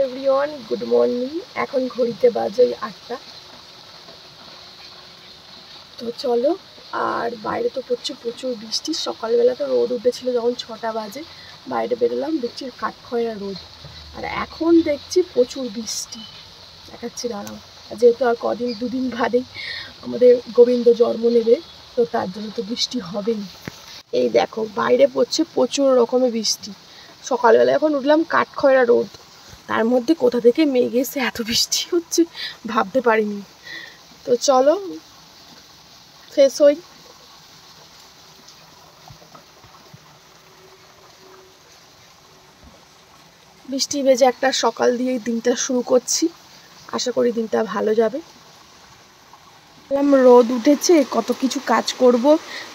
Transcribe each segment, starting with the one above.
Everyone, good morning. এখন ঘড়িতে বাজে 8টা। তো চলো, আর বাইরে তো পড়ছে প্রচুর বৃষ্টি। সকালবেলা তো রোদ উঠেছিল, যখন 6টা বাজে বাইরে বেরোলাম দেখছি কাঠখয়রা রোদ, আর এখন দেখছি প্রচুর বৃষ্টি। দেখাচ্ছি দাঁড়াও। যেহেতু আর কদিন, দুদিন বাদেই আমাদের গোবিন্দ জন্ম নেবে, তো তার জন্য তো বৃষ্টি হবেই। এই দেখো বাইরে পড়ছে প্রচুর রকমের বৃষ্টি। সকালবেলা এখন উঠলাম কাঠখয়রা রোদ, তার মধ্যে কোথা থেকে মেঘ এসে এত বৃষ্টি হচ্ছে ভাবতে পারিনি। তো চলো ফ্রেশ হই। বৃষ্টি ভেজে একটা সকাল দিয়ে দিনটা শুরু করছি, আশা করি দিনটা ভালো যাবে। রোদ উঠেছে, কত কিছু কাজ করব,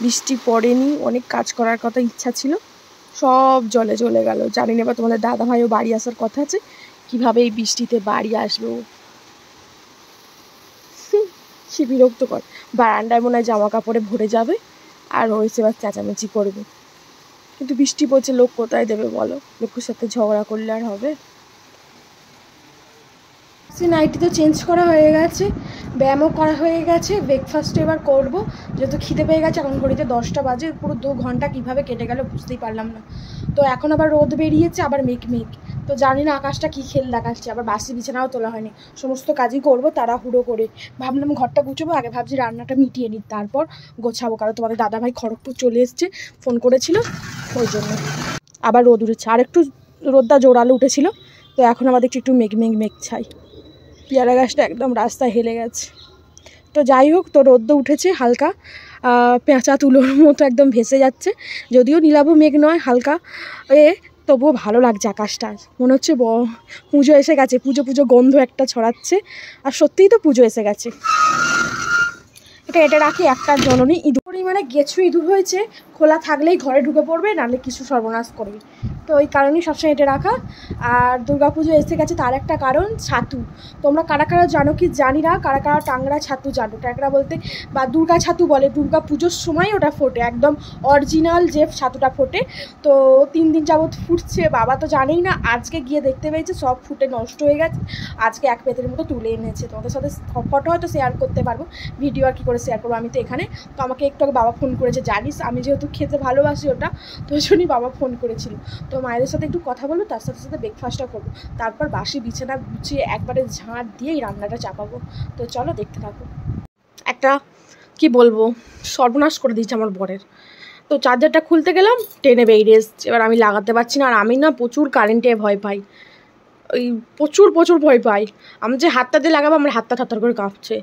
বৃষ্টি পড়েনি, অনেক কাজ করার কথা ইচ্ছা ছিল, সব জলে চলে গেল। জানি না এবার তোমাদের দাদা ভাইও বাড়ি আসার কথা আছে, কিভাবে এই বৃষ্টিতে বাড়ি আসবে ও, সে বিরক্তকর। বারান্দায় মনে হয় জামা কাপড়ে ভরে যাবে, আর ও এসে এবার চেঁচামেচি করবে। কিন্তু বৃষ্টি পড়ছে, লোক কোথায় দেবে বলো? লোকের সাথে ঝগড়া করলে আর হবে? নাইটি তো চেঞ্জ করা হয়ে গেছে, ব্যায়ামও করা হয়ে গেছে, ব্রেকফাস্ট এবার করবো, যেহেতু খিদে পেয়ে গেছে। এখন ঘড়িতে 10টা বাজে, পুরো 2 ঘন্টা কীভাবে কেটে গেল বুঝতেই পারলাম না। তো এখন আবার রোদ বেরিয়েছে, আবার মেঘ। তো জানি না আকাশটা কী খেল দেখাচ্ছে। আবার বাসি বিছানাও তোলা হয়নি, সমস্ত কাজই করবো তাড়াহুড়ো করে। ভাবলাম ঘরটা গুছাবো, আগে ভাবছি রান্নাটা মিটিয়ে নিই, তারপর গোছাবো। কারণ তোমাদের দাদাভাই খড়গপুর চলে এসছে, ফোন করেছিল, ওই জন্য। আবার রোদ উঠেছে, আর একটু রোদটা জোরালো উঠেছিল, তো এখন আমাদের একটু মেঘ ছাই। পেয়ারা গাছটা একদম রাস্তায় হেলে গেছে। তো যাই হোক, তো রোদ্দ উঠেছে হালকা, পেঁচা তুলোর মতো একদম ভেসে যাচ্ছে। যদিও নীলাভ মেঘ নয়, হালকা তবুও ভালো লাগছে আকাশটা। মনে হচ্ছে পুজো এসে গেছে, পুজো গন্ধ একটা ছড়াচ্ছে। আর সত্যিই তো পুজো এসে গেছে। এটা রাখি, একটা জননী ইঁদুর পরিমাণে ইঁদুর হয়েছে, খোলা থাকলেই ঘরে ঢুকে পড়বে, নাহলে কিছু সর্বনাশ করবে। তো ওই কারণেই সবসময় এটা রাখা। আর দুর্গাপুজো এসে গেছে, তার একটা কারণ ছাতু। তোমরা কারা কারা জানো কি জানি না, কারা কারা টাংরা ছাতু জানো? ট্যাংরা বলতে বা দুর্গা ছাতু বলে, দুর্গা পুজোর সময় ওটা ফোটে, একদম অরিজিনাল যে ছাতুটা ফোটে। তো 3 দিন যাবৎ ফুটছে, বাবা তো জানেই না, আজকে গিয়ে দেখতে পেয়েছে সব ফুটে নষ্ট হয়ে গেছে। আজকে এক পেতের মতো তুলে এনেছে, তোমাদের সাথে ফটো হয়তো শেয়ার করতে পারবো, ভিডিও আর কী করে শেয়ার করবো, আমি তো এখানে। তো আমাকে একটু আগে বাবা ফোন করেছে, জানিস আমি যেহেতু খেতে ভালোবাসি ওটা, তো ওই জন্যই বাবা ফোন করেছিল। তো মায়েদের সাথে একটু কথা বলবো, তার সাথে সাথে ব্রেকফাস্টটা করবো, তারপর বাসি বিছানা গুছিয়ে একবারে ঝাঁট দিয়ে এই রান্নাটা চাপাবো। তো চলো দেখতে থাকো। একটা কি বলবো, সর্বনাশ করে দিয়েছে আমার বরের। তো চার্জারটা খুলতে গেলাম, টেনে বেরিয়ে এসছে। এবার আমি লাগাতে পারছি না, আর আমি না প্রচুর কারেন্টে ভয় পাই, ওই প্রচুর ভয় পাই। আমি যে হাতটা দিয়ে লাগাবো, আমার হাতটা থরথর করে কাঁপছে।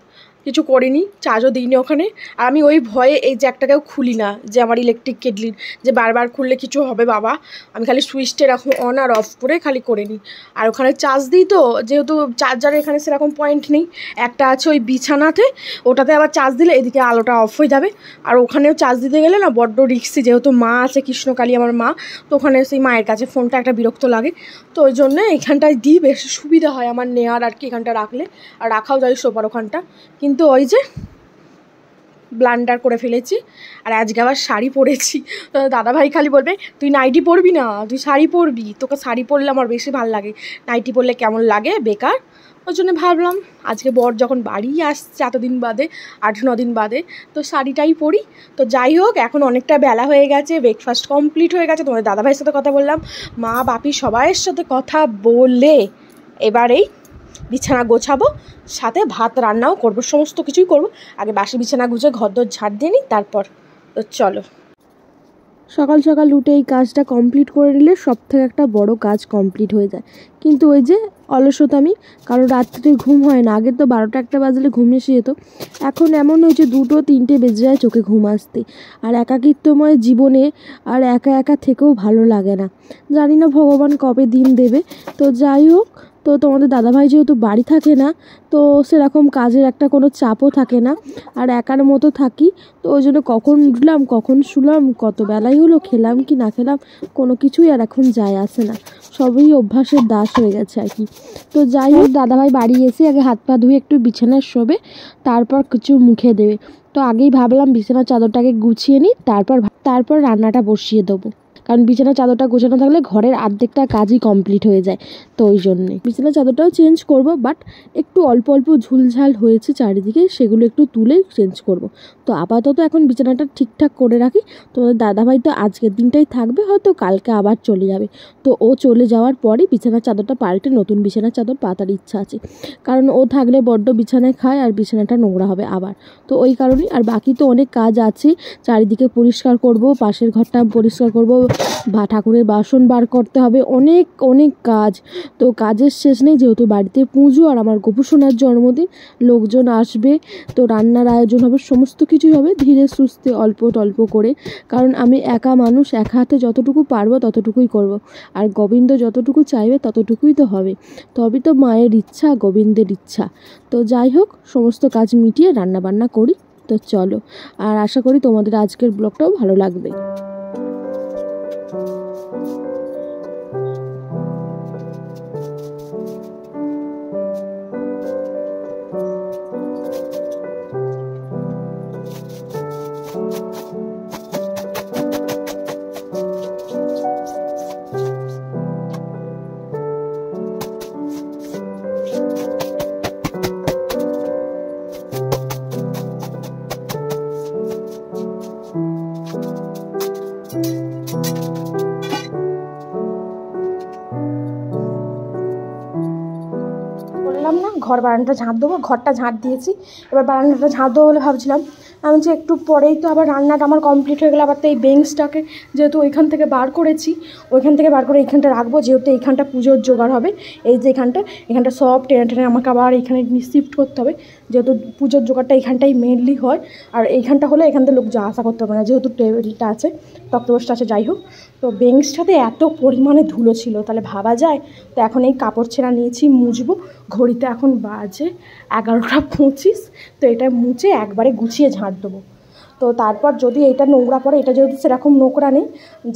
কিছু করিনি, চার্জও দিইনি ওখানে। আর আমি ওই ভয়ে এই জ্যাকটাকেও খুলি না, যে আমার ইলেকট্রিক কেটলির, যে বারবার খুললে কিছু হবে বাবা। আমি খালি সুইচটা এরকম অন আর অফ করে খালি করে নিই। আর ওখানে চার্জ দিই, তো যেহেতু চার্জারে এখানে সেরকম পয়েন্ট নেই, একটা আছে ওই বিছানাতে, ওটাতে আবার চার্জ দিলে এদিকে আলোটা অফ হয়ে যাবে। আর ওখানেও চার্জ দিতে গেলে না বড্ড রিস্কি, যেহেতু মা আছে, কৃষ্ণকালী আমার মা, তো ওখানে সেই মায়ের কাছে ফোনটা একটা বিরক্ত লাগে। তো ওই জন্য এখানটায় দিই, বেশ সুবিধা হয় আমার নেওয়ার আর কি, এখানটা রাখলে। আর রাখাও যায় সোফার ওখানটা। কিন্তু ওই যে ব্লান্ডার করে ফেলেছি। আর আজকে আবার শাড়ি পরেছি। দাদাভাই খালি বলবে, তুই নাইটি পরবি না, তুই শাড়ি পরবি, তোকে শাড়ি পরলে আমার বেশি ভালো লাগে, নাইটি পরলে কেমন লাগে বেকার। ওই জন্য ভাবলাম আজকে বর যখন বাড়ি আসছে এতদিন বাদে, 8-9 দিন বাদে, তো শাড়িটাই পরি। তো যাই হোক, এখন অনেকটা বেলা হয়ে গেছে, ব্রেকফাস্ট কমপ্লিট হয়ে গেছে, তোমাদের দাদাভাইয়ের সাথে কথা বললাম, মা বাপি সবাইয়ের সাথে কথা বলে এবারেই বিছানা গোছাবো, সাথে ভাত রান্নাও করবো, সমস্ত কিছুই করবো। আগে বাসি বিছানা গুছিয়ে ঘরদোর ঝাড় দিয়ে নিই, তারপর। তো চলো, সকাল সকাল উঠে এই কাজটা কমপ্লিট করে নিলে সব থেকে একটা বড় কাজ কমপ্লিট হয়ে যায়। কিন্তু ওই যে অলসতামি, কারণ রাত্রে ঘুম হয় না। আগে তো 12টা-1টা বাজলে ঘুম এসে যেত, এখন এমন হয়েছে 2-3টে বেজে যায় চোখে ঘুম আসতে। আর একাকিত্বময় জীবনে আর একা একা থেকেও ভালো লাগে না, জানি না ভগবান কবে দিন দেবে। তো যাই হোক, তো তোমাদের দাদাভাই যেহেতু বাড়ি থাকে না, তো সেরকম কাজের একটা কোনো চাপও থাকে না, আর একার মতো থাকি। তো ওই জন্য কখন উঠলাম, কখন শুলাম, কত বেলাই হলো, খেলাম কি না খেলাম, কোনো কিছুই আর এখন যায় আসে না, সবই অভ্যাসের দাস হয়ে গেছে আর কি। তো যাই হোক, দাদাভাই বাড়ি এসে আগে হাত পা ধুয়ে একটু বিছানায় শোবে, তারপর কিছু মুখে দেবে। তো আগেই ভাবলাম বিছানার চাদরটাকে গুছিয়ে নিই, তারপর রান্নাটা বসিয়ে দেবো। কারণ বিছানার চাদরটা গোছানো থাকলে ঘরের অর্ধেকটা কাজই কমপ্লিট হয়ে যায়। তো ওই জন্যে বিছানার চাদরটাও চেঞ্জ করব, বাট একটু অল্প অল্প ঝুলঝাল হয়েছে চারিদিকে, সেগুলো একটু তুলে চেঞ্জ করব। তো আপাতত এখন বিছানাটা ঠিকঠাক করে রাখি। তোমাদের দাদাভাই তো আজকের দিনটাই থাকবে, হয়তো কালকে আবার চলে যাবে। তো ও চলে যাওয়ার পরই বিছানার চাদরটা পাল্টে নতুন বিছানার চাদর পাতার ইচ্ছা আছে, কারণ ও থাকলে বড্ড বিছানায় খায় আর বিছানাটা নোংরা হবে আবার। তো ওই কারণেই। আর বাকি তো অনেক কাজ আছে, চারিদিকে পরিষ্কার করব, পাশের ঘরটা পরিষ্কার করব, বা ঠাকুরের বাসন বার করতে হবে, অনেক অনেক কাজ। তো কাজের শেষ নেই, যেহেতু বাড়িতে পুজো আর আমার গোপুসোনার জন্মদিন, লোকজন আসবে, তো রান্নার আয়োজন হবে, সমস্ত কিছুই হবে ধীরে সুস্থে অল্প অল্প করে। কারণ আমি একা মানুষ, একা হাতে যতটুকু পারবো ততটুকুই করব। আর গোবিন্দ যতটুকু চাইবে ততটুকুই তো হবে, তবে তো মায়ের ইচ্ছা, গোবিন্দের ইচ্ছা। তো যাই হোক, সমস্ত কাজ মিটিয়ে রান্না বান্না করি। তো চলো, আর আশা করি তোমাদের আজকের ব্লগটাও ভালো লাগবে। বললাম না ঘর বারান্দাটা ঝাঁট দেবো, ঘরটা ঝাঁট দিয়েছি, এবার বারান্দাটা ঝাঁট দেবো বলে ভাবছিলাম। আমি যে একটু পরেই তো আবার রান্নাটা আমার কমপ্লিট হয়ে গেলে, আবার তো এই বেঞ্চটাকে যেহেতু ওইখান থেকে বার করেছি, ওইখান থেকে বার করে এইখানটা রাখবো, যেহেতু এইখানটা পুজোর জোগাড় হবে। এই যে এখানটা সব টেনে টেনে আমাকে আবার এখানে শিফট করতে হবে, যেহেতু পুজোর জোগাড়টা এইখানটাই মেনলি হয়। আর এইখানটা হলে এখান থেকে লোক যা আসা করতে পারে না, যেহেতু টেবিলটা আছে, তক্তপোষটা আছে, যাই হোক। তো বেঞ্চটাতে এত পরিমাণে ধুলো ছিল, তাহলে ভাবা যায়। তো এখন এই কাপড় ছেঁড়া নিয়েছি, মুছবো। ঘড়িতে এখন বাজে 11টা 25। তো এটা মুছে একবারে গুছিয়ে ঝাঁট দেবো। তো তারপর যদি এটা নোংরা পড়ে, এটা যেহেতু সেরকম নোংরা নেই,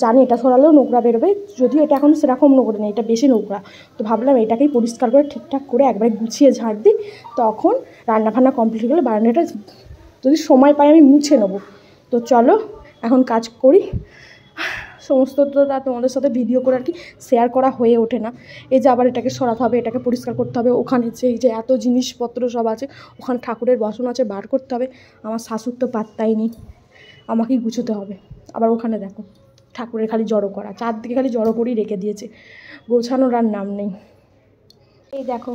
জানি এটা সরালেও নোংরা বেরোবে, যদিও এটা এখন সেরকম নোংরা নেই, এটা বেশি নোংরা। তো ভাবলাম এটাকেই পরিষ্কার করে ঠিকঠাক করে একবারে গুছিয়ে ঝাঁট দিই, তখন রান্না ফান্না কমপ্লিট হয়ে গেলে বারান্দাটা যদি সময় পাই আমি মুছে নেবো। তো চলো এখন কাজ করি। সমস্ত তো তোমাদের সাথে ভিডিও করে আর কি শেয়ার করা হয়ে ওঠে না। এই যে আবার এটাকে সরাতে হবে, এটাকে পরিষ্কার করতে হবে, ওখানে যে এই যে এত জিনিসপত্র সব আছে, ওখানে ঠাকুরের বাসন আছে, বার করতে হবে। আমার শাশুর তো পাত্তাই নেই, আমাকেই গুছোতে হবে। আবার ওখানে দেখো ঠাকুরের খালি জড়ো করা, চারদিকে খালি জড়ো করেই রেখে দিয়েছে, গোছানোর আর নাম নেই। এই দেখো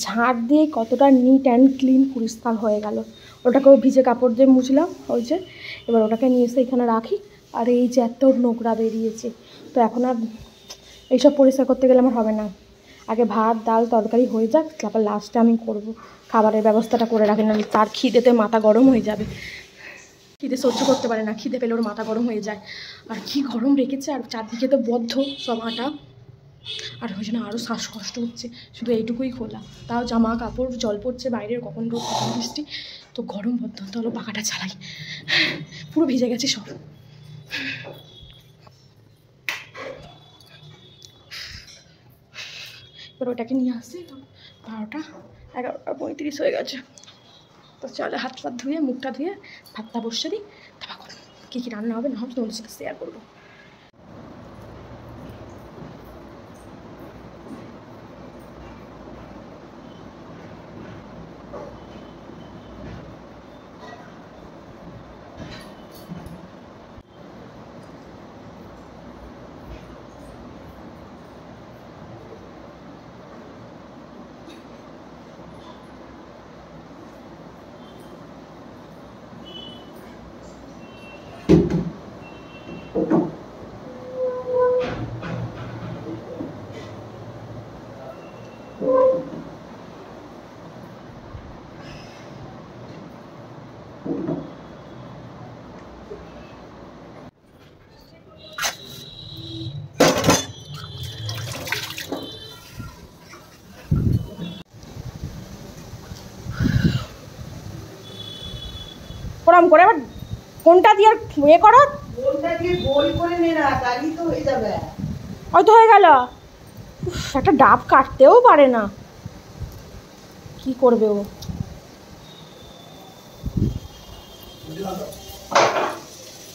ঝাঁট দিয়ে কতটা নিট অ্যান্ড ক্লিন পরিষ্কার হয়ে গেল। ওটাকেও ভিজে কাপড় দিয়ে মুছলাম, ওই যে। এবার ওটাকে নিয়ে এসে এখানে রাখি। আর এই যে এত নোংরা বেরিয়েছে, তো এখন আর এইসব পরিষ্কার করতে গেলে আমার হবে না। আগে ভাত ডাল তরকারি হয়ে যাক, তারপর লাস্টে আমি করব খাবারের ব্যবস্থাটা করে রাখি, না তার খিদেতে মাথা গরম হয়ে যাবে। খিদে সহ্য করতে পারে না, খিদে পেলে ওর মাথা গরম হয়ে যায়। আর কি গরম রেখেছে, আর চারদিকে তো বদ্ধ সব আটা, আর ওই জন্য আরও শ্বাসকষ্ট হচ্ছে। শুধু এইটুকুই খোলা, তাও জামা কাপড় জল পড়ছে বাইরের, কখন রোদ কখন বৃষ্টি। তো গরম বদ্ধ, তো হলো পাখাটা চালাই, পুরো ভিজে গেছে সব। এবার ওটাকে নিয়ে আসছি, 11:35 হয়ে গেছে। তো চলে হাত পাত ধুয়ে মুখটা ধুয়ে ভাতটা বসে দিই, তারপর কী কী রান্না হবে না হবে তোমাদের সাথে শেয়ার করবো। প্রণাম করে আবার কোনটা দিয়ে ইয়ে করো, কোনটা দিয়ে গোল করে নে না, তাহলেই তো হয়ে যাবে। ওই তো হয়ে গেল। একটা ডাব কাটতেও পারে না, কি করবে ও।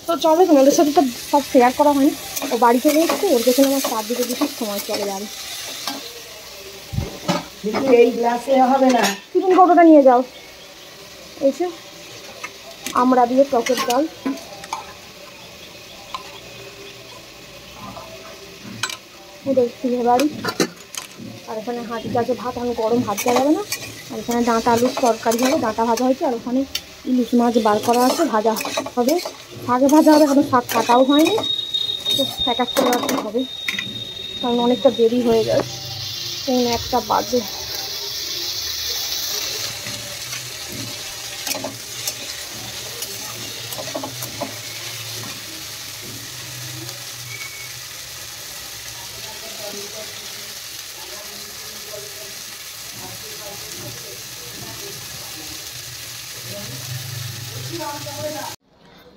তো তো চলো, তোমাদের সাথে তো সব শেয়ার করা হয়নি। ও বাড়ি চলে এসছে, ওর পেছনে আমার চার দিকে কিছু সময় চলে যাবে। এই গ্লাসে হবে না, টিফিন কৌটোটা নিয়ে যাও। এসে আমরা দিয়ে টকের ডাল, ওদের বিয়ে বাড়ি। আর এখানে হাঁড়িতে আছে ভাত, আমি গরম ভাত দেওয়া যাবে না। আর এখানে ডাঁটা আলুর তরকারি হবে, ডাঁটা ভাজা হয়েছে। আর ওখানে ইলিশ মাছ বার করা আছে, ভাজা হবে, শাকে ভাজা হবে। এখনো শাক কাটাও হয়নি, তো এক এক করে আর হবে, কারণ অনেকটা দেরি হয়ে যায়, 1টা বাজে।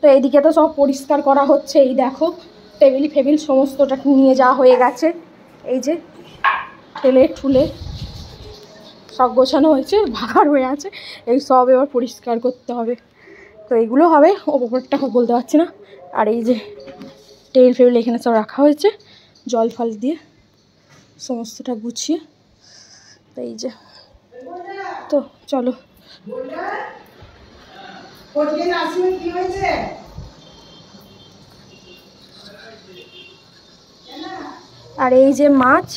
তো এইদিকে তো সব পরিষ্কার করা হচ্ছে। এই দেখো টেবিল ফেবিল সমস্তটা নিয়ে যাওয়া হয়ে গেছে। এই যে ঠেলে ঠুলে সব গোছানো হয়েছে, ভাগার হয়ে আছে। এই সব এবার পরিষ্কার করতে হবে। তো এইগুলো হবে, ওপরটা বলতে পারছি না। আর এই যে টেবিল ফেবিল এখানে সব রাখা হয়েছে, জল ফল দিয়ে সমস্তটা গুছিয়ে। তো এই যে, তো চলো। আর এই যে মাছ,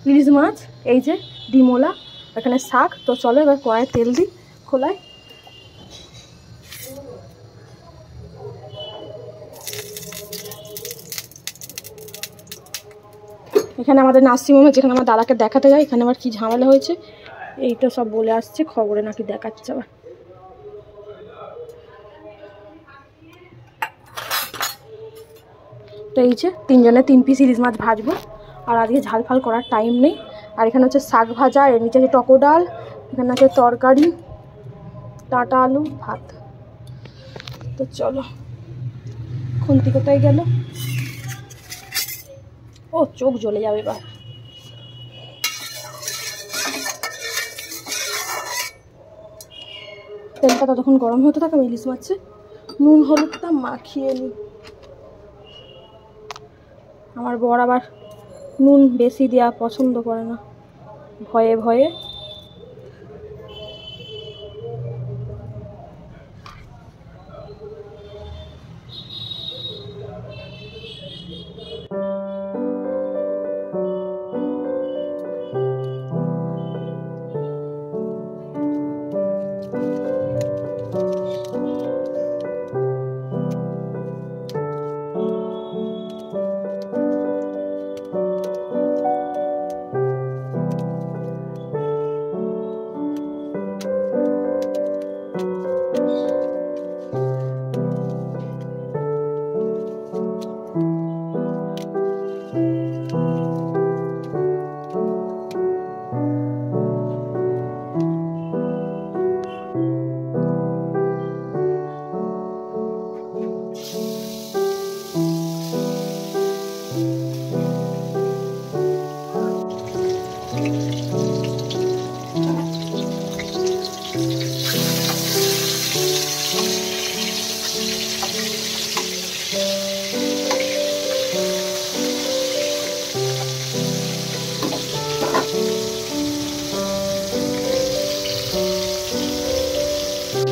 ইলিশ মাছ, এই যে ডিমোলা, এখানে শাক। তো চলো এবার কড়াইয়ে তেল দিই খোলায়। এখানে আমাদের নার্সিংহোমে যেখানে আমার দাদাকে দেখাতে যাই, এখানে আবার কী ঝামেলা হয়েছে এই তো সব বলে আসছে, খবরে নাকি দেখাচ্ছে আবার। তো এই যে 3 জনে 3 পিস ইলিশ মাছ ভাজবো। আর আজকে ঝাল ফাল করার টাইম নেই। আর এখানে হচ্ছে শাক ভাজা, এর নিচে আছে টক ডাল, এখানে আছে তরকারি, ডাঁটা আলু, ভাত। তো চলো, খুন্তি কোথায় গেল? ও চোখ জ্বলে যাবে এবার। তেলটা ততক্ষণ গরম হতে থাকে, ইলিশ মাছে নুন হলুদটা মাখিয়ে নিই। আমার বর আবার নুন বেশি দেওয়া পছন্দ করে না, ভয়ে ভয়ে।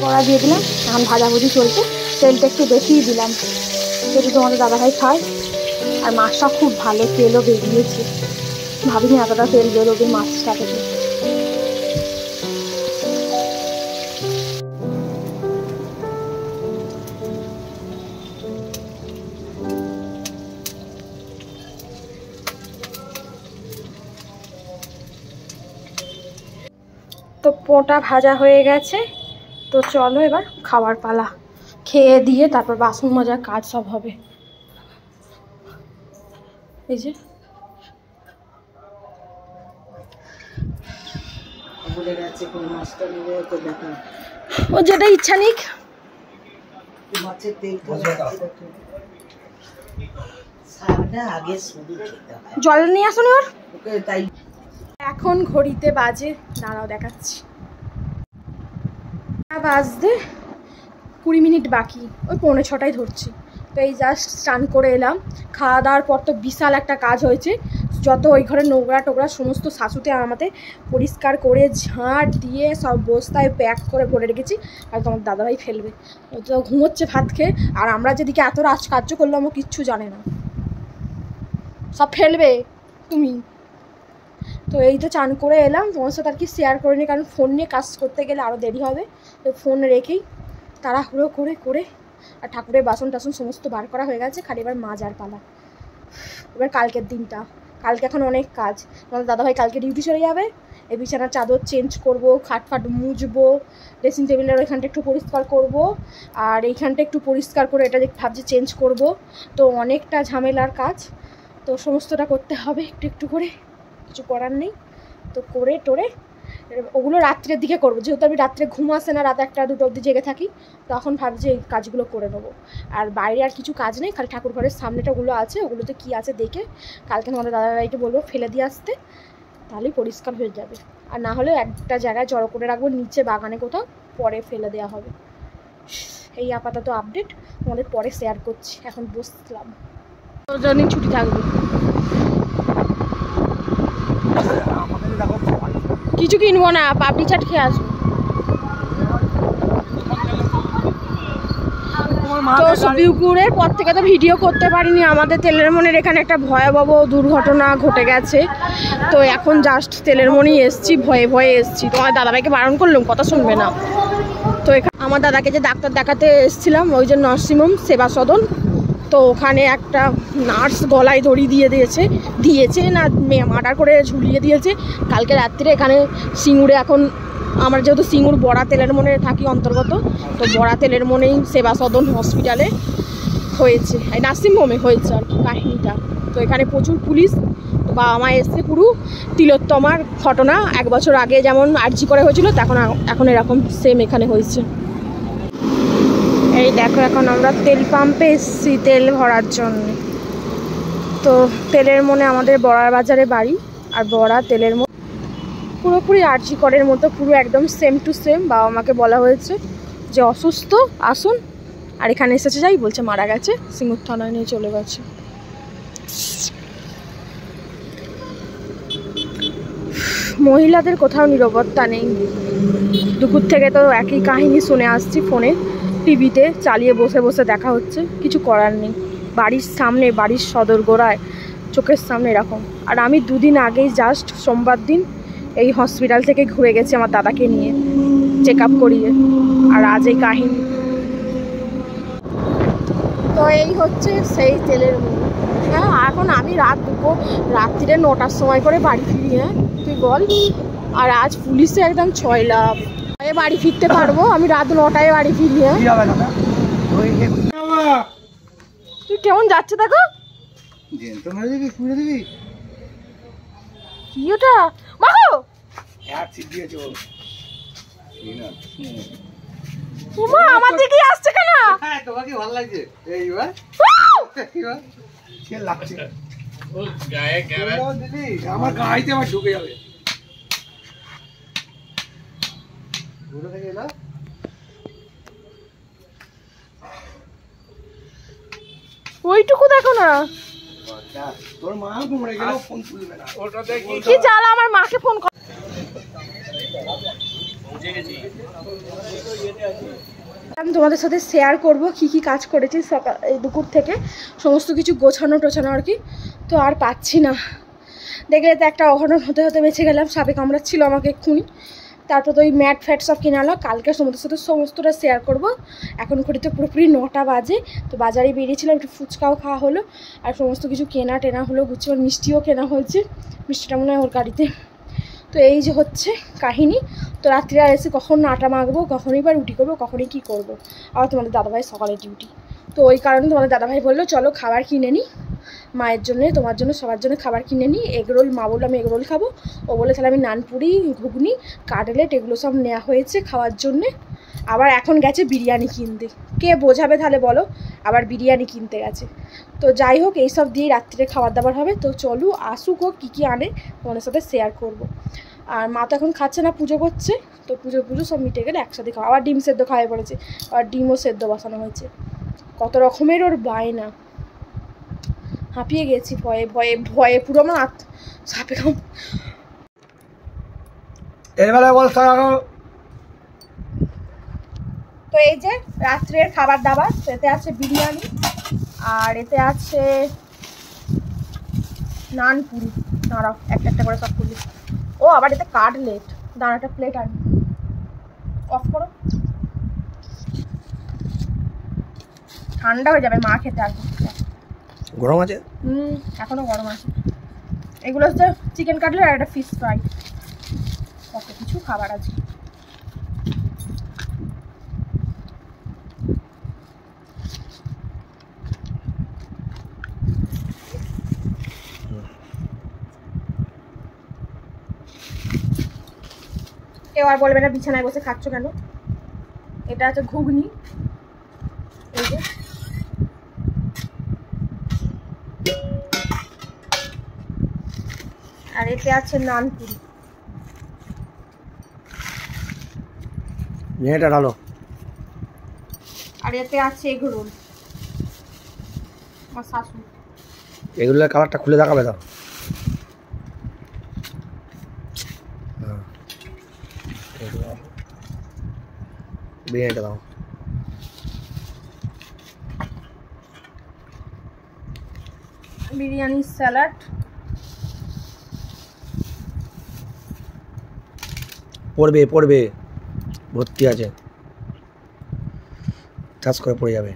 কড়া দিয়ে দিলাম, এখন ভাজাভুজি চলছে। তেলটা একটু বেশিই দিলাম, যদি তোমাদের দাদাভাই খায়। আর মাছটা খুব ভালো তেলও বেরিয়েছে, ভাবিনি এতটা তেল বেরোবে মাছটা থেকে। তো পোঁটা ভাজা হয়ে গেছে। তো চলো এবার খাবার পালা, খেয়ে দিয়ে তারপর বাসন মাজার কাজ সব হবে। এই যে ও যেটা ইচ্ছা নিক, জল নিয়ে আসুন ওর। এখন ঘড়িতে বাজে, দাঁড়াও দেখাচ্ছি, বাজতে 20 মিনিট বাকি, ওই 5:45 ধরছি। তো এই জাস্ট স্নান করে এলাম। খাওয়া দাওয়ার পর তো বিশাল একটা কাজ হয়েছে, যত ওই ঘরে নোংরা টোংরা সমস্ত শাশুতে আমাদের পরিষ্কার করে ঝাঁট দিয়ে সব বস্তায় প্যাক করে ভরে রেখেছি। আর তোমার দাদাভাই ফেলবে, ও তো ঘুমোচ্ছে ভাত খেয়ে, আর আমরা যেদিকে এত কার্য করলাম ও কিচ্ছু জানে না, সব ফেলবে তুমি। তো এই তো চান করে এলাম, তোমার সাথে আর কি শেয়ার করিনি, কারণ ফোন নিয়ে কাজ করতে গেলে আরও দেরি হবে। তো ফোন রেখেই তাড়াহুড়ো করে আর ঠাকুরের বাসন টাসন সমস্ত বার করা হয়ে গেছে, খালি এবার মাজার পালা। এবার কালকের দিনটা, কালকে এখন অনেক কাজ। তোমাদের দাদাভাই কালকে ডিউটি চলে যাবে, এই বিছানার চাদর চেঞ্জ করব, খাটফাট মুছবো, ড্রেসিং টেবিলের ওইখানটা একটু পরিষ্কার করব, আর এইখানটা একটু পরিষ্কার করে এটা ভাবছি চেঞ্জ করব। তো অনেকটা ঝামেলার কাজ, তো সমস্তটা করতে হবে একটু একটু করে, কিছু করার নেই। তো করে টোরে ওগুলো রাত্রের দিকে করবো, যেহেতু আমি রাত্রে ঘুম আসে না, রাত 1টা 2টো অবধি জেগে থাকি, তখন ভাবছি এই কাজগুলো করে নেবো। আর বাইরে আর কিছু কাজ নেই, খালি ঠাকুর ঘরের সামনেটা ওগুলো আছে, ওগুলোতে কী আছে দেখে কালকে আমাদের দাদাভাইকে বলবো ফেলে দিয়ে আসতে, তাহলেই পরিষ্কার হয়ে যাবে। আর না হলে একটা জায়গায় জড়ো করে রাখবো, নিচে বাগানে কোথাও, পরে ফেলে দেওয়া হবে। এই আপাতত আপডেট, তোমাদের পরে শেয়ার করছি। এখন বসলাম, দিন ছুটি থাকবে, কিছু কিনবো না, পাপড়ি চাট খেয়ে আসবো। তো বিউকুরের পর থেকে তো ভিডিও করতে পারিনি, আমাদের তেলের মনের এখানে একটা ভয়াবহ দুর্ঘটনা ঘটে গেছে। তো এখন জাস্ট তেলের মনেই এসছি, ভয়ে ভয়ে এসছি। তোমার দাদাভাইকে বারণ করলাম, কথা শুনবে না। তো এখানে আমার দাদাকে যে ডাক্তার দেখাতে এসেছিলাম, ওই যে নার্সিংহোম সেবা সদন, তো ওখানে একটা নার্স গলায় দড়ি দিয়েছে না মার্ডার করে ঝুলিয়ে দিয়েছে কালকে রাত্রে। এখানে সিঙ্গুরে, এখন আমার যেহেতু সিঙ্গুর বড়া তেলের মনে থাকি অন্তর্গত, তো বড়া তেলের মনেই সেবা সদন হসপিটালে হয়েছে, এই নার্সিংহোমে হয়েছে আর কি কাহিনিটা। তো এখানে প্রচুর পুলিশ, বাবা মা এসছে, পুরো তিলোত্তমার ঘটনা 1 বছর আগে যেমন আরজি করে হয়েছিল, এখন এরকম সেম এখানে হয়েছে। এই দেখো এখন আমরা তেল পাম্পে এসেছি তেল ভরার জন্য। তো তেলের মনে আমাদের বড়ার বাজারে বাড়ি, আর বড়া তেলের মনে পুরোপুরি আরজি করের মতো, পুরো একদম সেম টু সেম। বাবা মাকে বলা হয়েছে যে অসুস্থ আসুন, আর এখানে এসেছে যাই বলছে মারা গেছে, সিঙ্গুর থানায় নিয়ে চলে গেছে। মহিলাদের কোথাও নিরাপত্তা নেই, দুপুর থেকে তো একই কাহিনী শুনে আসছি, ফোনে টিভিতে চালিয়ে বসে বসে দেখা হচ্ছে, কিছু করার নেই। বাড়ির সামনে, বাড়ির সদর গোড়ায় চোখের সামনে এরকম। আর আমি 2 দিন আগেই জাস্ট সোমবার দিন এই হসপিটাল থেকে ঘুরে গেছি আমার দাদাকে নিয়ে, চেক আপ করিয়ে, আর আজ এই কাহিনী। তো এই হচ্ছে সেই তেলের মূল। হ্যাঁ, এখন আমি রাত্রিরে 9টার সময় করে বাড়ি ফিরি। হ্যাঁ তুই বল, আর আজ পুলিশে একদম 6 লাখ বাড়ি ফিরতে পারবো, আমি রাত 9টায় বাড়ি ফিরি। হ্যাঁ তুই কেমন যাচ্ছে দেখো, কি ওটা মাগো, তোমার আমার দিকে আসছে কেন? তোমাকে ভালো লাগছে আমার গাড়িতে আমার ঢুকে যাবে। ওইটুকু দেখো না, তোর মা ঘুমড়ে গেল, ফোন তুলবে না, কি জ্বালা, আমার মাকে ফোন কর। আমি তোমাদের সাথে শেয়ার করব কি কি কাজ করেছি সকাল এই দুপুর থেকে, সমস্ত কিছু গোছানো টোছানো আর কি। তো আর পাচ্ছি না, দেখলে তো একটা অঘটন হতে হতে বেঁচে গেলাম, সাপে কামড়াচ্ছিল আমাকে এক্ষুনি। তারপর তো ওই ম্যাট ফ্যাট সব কিনে আনলাম, কালকে তোমাদের সাথে সমস্তটা শেয়ার করব। এখন ঘড়িতে পুরোপুরি 9টা বাজে, তো বাজারে বেরিয়েছিলাম, একটু ফুচকাও খাওয়া হলো, আর সমস্ত কিছু কেনা টেনা হলো, গুছিয়ে মিষ্টিও কেনা হয়েছে, মিষ্টিটা মনে হয় ওর গাড়িতে। তো এই যে হচ্ছে কাহিনী। তো রাত্রে আর এসে কখন আটা মাখবো, কখনই বা রুটি করবো, কখনই কী করবো। আবার তোমাদের দাদাভাই সকালে ডিউটি, তো ওই কারণে তোমাদের দাদাভাই বললো চলো খাবার কিনে নিই, মায়ের জন্যে, তোমার জন্য, সবার জন্য খাবার কিনে নিই। এগরোল, মা বললো আমি এগরোল খাবো, ও বলে তাহলে আমি নানপুরি, ঘুগনি, কাটলেট এগুলো সব নেওয়া হয়েছে খাওয়ার জন্যে। আবার এখন গেছে বিরিয়ানি কিনতে, কে বোঝাবে তাহলে বলো, আবার বিরিয়ানি কিনতে গেছে। তো যাই হোক, এইসব দিয়েই রাত্রিরে খাবার দাবার হবে। তো চলো আসুক, ও কী কী আনে তোমাদের সাথে শেয়ার করব। আর মা তো এখন খাচ্ছে না, পুজো করছে, তো পুজো সব মিটে গেলে একসাথে খাওয়া। আবার ডিম সেদ্ধ খাওয়াই পড়েছে, আর ডিমও সেদ্ধ বসানো হয়েছে। কত রকমের ওর বায়না, হাঁপিয়ে গেছি ভয়ে ভয়ে ভয়ে, পুরো আমার সাপে কাম। এরবেলা বল সারা। তো এই যে রাত্রের খাবার দাবার, এতে আছে বিরিয়ানি, আর এতে আছে নান পুরি। দাঁড়াও একটা একটা করে সব পুরি। ও আবার এতে কাটলেট, দাঁড়াটা প্লেট আনি, অফ করো, ঠান্ডা হয়ে যাবে, মা খেতে আসবে। গরম আছে? এখনো গরম আছে। এগুলো হচ্ছে চিকেন কাটলেট আর একটা ফিশ ফ্রাই, কত কিছু খাবার আছে। কেউ আর বলবে না বিছানায় বসে খাচ্ছ কেন। এটা হচ্ছে ঘুগনি, এই যে আর এতে আছে নান পুরি। এটা ডালো। আর এতে আছে এগ রোল, আমার শাশু। এগুলোর কালারটা খুলে দেখাবে তো। বিরিয়ানিটা দাও। বিরিয়ানি, স্যালাড, পড়বে পড়বে, ভর্তি আছে, চাষ করে পড়ে যাবে।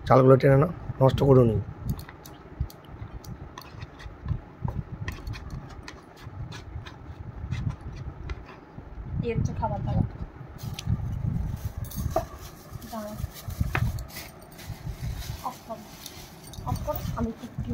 চালগুলো টেনে না, নষ্ট করুনি। এর যে খাবার দাবার, অফ করো, আমি একটু